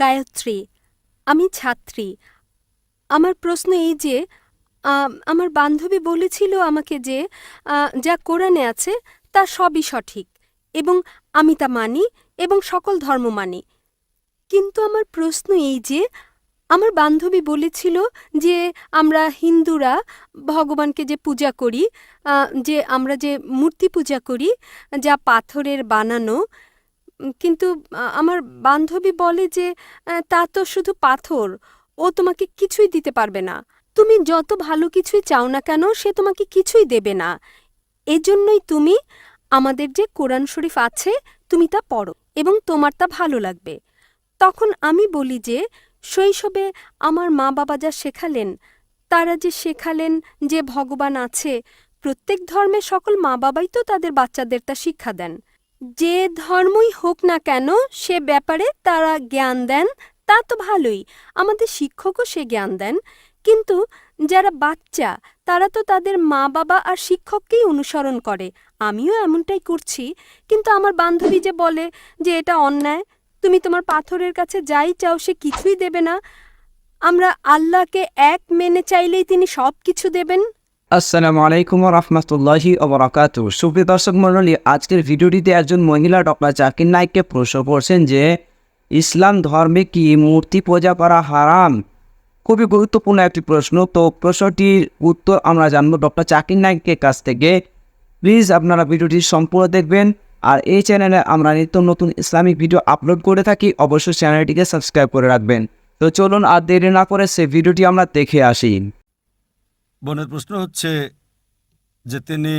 গায়ত্রী, আমি ছাত্রী। আমার প্রশ্ন এই যে আমার বান্ধবী বলেছিল আমাকে যে যা কোরআনে আছে তা সবই সঠিক এবং আমি তা মানি এবং সকল ধর্ম মানি। কিন্তু আমার প্রশ্ন এই যে আমার বান্ধবী বলেছিল যে আমরা হিন্দুরা ভগবানকে যে পূজা করি, যে আমরা যে মূর্তি পূজা করি যা পাথরের বানানো, কিন্তু আমার বান্ধবী বলে যে তা তো শুধু পাথর, ও তোমাকে কিছুই দিতে পারবে না। তুমি যত ভালো কিছুই চাও না কেন সে তোমাকে কিছুই দেবে না। এজন্যই তুমি আমাদের যে কোরআন শরীফ আছে তুমি তা পড়ো এবং তোমার তা ভালো লাগবে। তখন আমি বলি যে শৈশবে আমার মা বাবা যা শেখালেন, তারা যে শেখালেন যে ভগবান আছে, প্রত্যেক ধর্মে সকল মা বাবাই তো তাদের বাচ্চাদের তা শিক্ষা দেন। যে ধর্মই হোক না কেন সে ব্যাপারে তারা জ্ঞান দেন, তা তো ভালোই, আমাদের শিক্ষকও সে জ্ঞান দেন। কিন্তু যারা বাচ্চা তারা তো তাদের মা বাবা আর শিক্ষককেই অনুসরণ করে। আমিও এমনটাই করছি, কিন্তু আমার বান্ধবী যে বলে যে এটা অন্যায়, তুমি তোমার পাথরের কাছে যাই চাও সে কিছুই দেবে না, আমরা আল্লাহকে এক মেনে চাইলেই তিনি সব কিছু দেবেন। আসসালামু আলাইকুম রহমতুল্লাহি ওবরাকাতু। সুপ্রিয় দর্শক মণ্ডলী, আজকের ভিডিওটিতে একজন মহিলা ডক্টর জাকির নায়েককে প্রশ্ন করছেন যে ইসলাম ধর্মে কি মূর্তি পূজা করা হারাম। খুবই গুরুত্বপূর্ণ একটি প্রশ্ন। তো প্রশ্নটির উত্তর আমরা জানবো ডক্টর জাকির নায়েকের কাছ থেকে। প্লিজ আপনারা ভিডিওটি সম্পূর্ণ দেখবেন। আর এই চ্যানেলে আমরা নিত্য নতুন ইসলামিক ভিডিও আপলোড করে থাকি, অবশ্যই চ্যানেলটিকে সাবস্ক্রাইব করে রাখবেন। তো চলুন আর দেরি না করে সেই ভিডিওটি আমরা দেখে আসি। বোনের প্রশ্ন হচ্ছে যে তিনি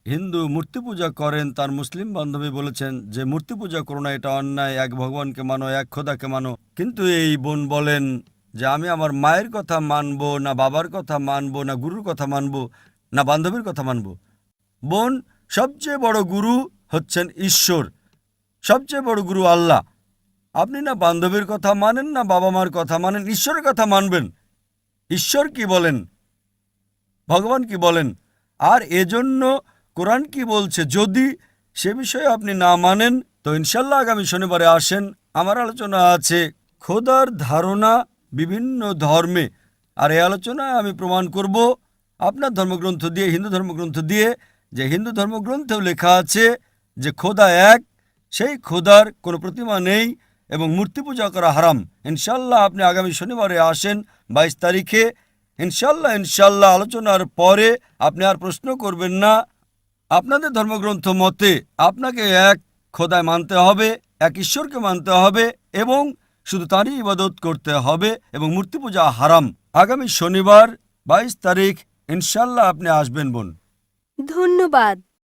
হিন্দু মূর্তি পূজা করেন, তার মুসলিম বান্ধবী বলেছেন যে মূর্তি পূজা করো না, এটা অন্যায়, এক ভগবানকে মানো, এক খোদাকে মানো। কিন্তু এই বোন বলেন যে আমি আমার মায়ের কথা মানবো না, বাবার কথা মানবো না, গুরুর কথা মানবো না, বান্ধবীর কথা মানবো। বোন, সবচেয়ে বড় গুরু হচ্ছেন ঈশ্বর, সবচেয়ে বড় গুরু আল্লাহ। আপনি না বান্ধবীর কথা মানেন না বাবা মার কথা মানেন, ঈশ্বরের কথা মানবেন। ঈশ্বর কি বলেন, ভগবান কি বলেন, আর এজন্য কোরআন কি বলছে, যদি সে বিষয়ে আপনি না মানেন তো ইনশাল্লাহ আগামী শনিবারে আসেন। আমার আলোচনা আছে খোদার ধারণা বিভিন্ন ধর্মে, আর এই আলোচনায় আমি প্রমাণ করব আপনার ধর্মগ্রন্থ দিয়ে, হিন্দু ধর্মগ্রন্থ দিয়ে, যে হিন্দু ধর্মগ্রন্থেও লেখা আছে যে খোদা এক, সেই খোদার কোনো প্রতিমা নেই এবং মূর্তি পূজা করা হারাম। ইনশাল্লাহ আপনি আগামী শনিবারে আসেন 22 তারিখে। ইনশাল্লাহ আলোচনার পরে আপনি আর প্রশ্ন করবেন না। আপনাদের ধর্মগ্রন্থ মতে আপনাকে এক খোদায় মানতে হবে, এক ঈশ্বরকে মানতে হবে এবং শুধু তাঁরই ইবাদত করতে হবে এবং মূর্তি পূজা হারাম। আগামী শনিবার 22 তারিখ ইনশাল্লাহ আপনি আসবেন বোন। ধন্যবাদ।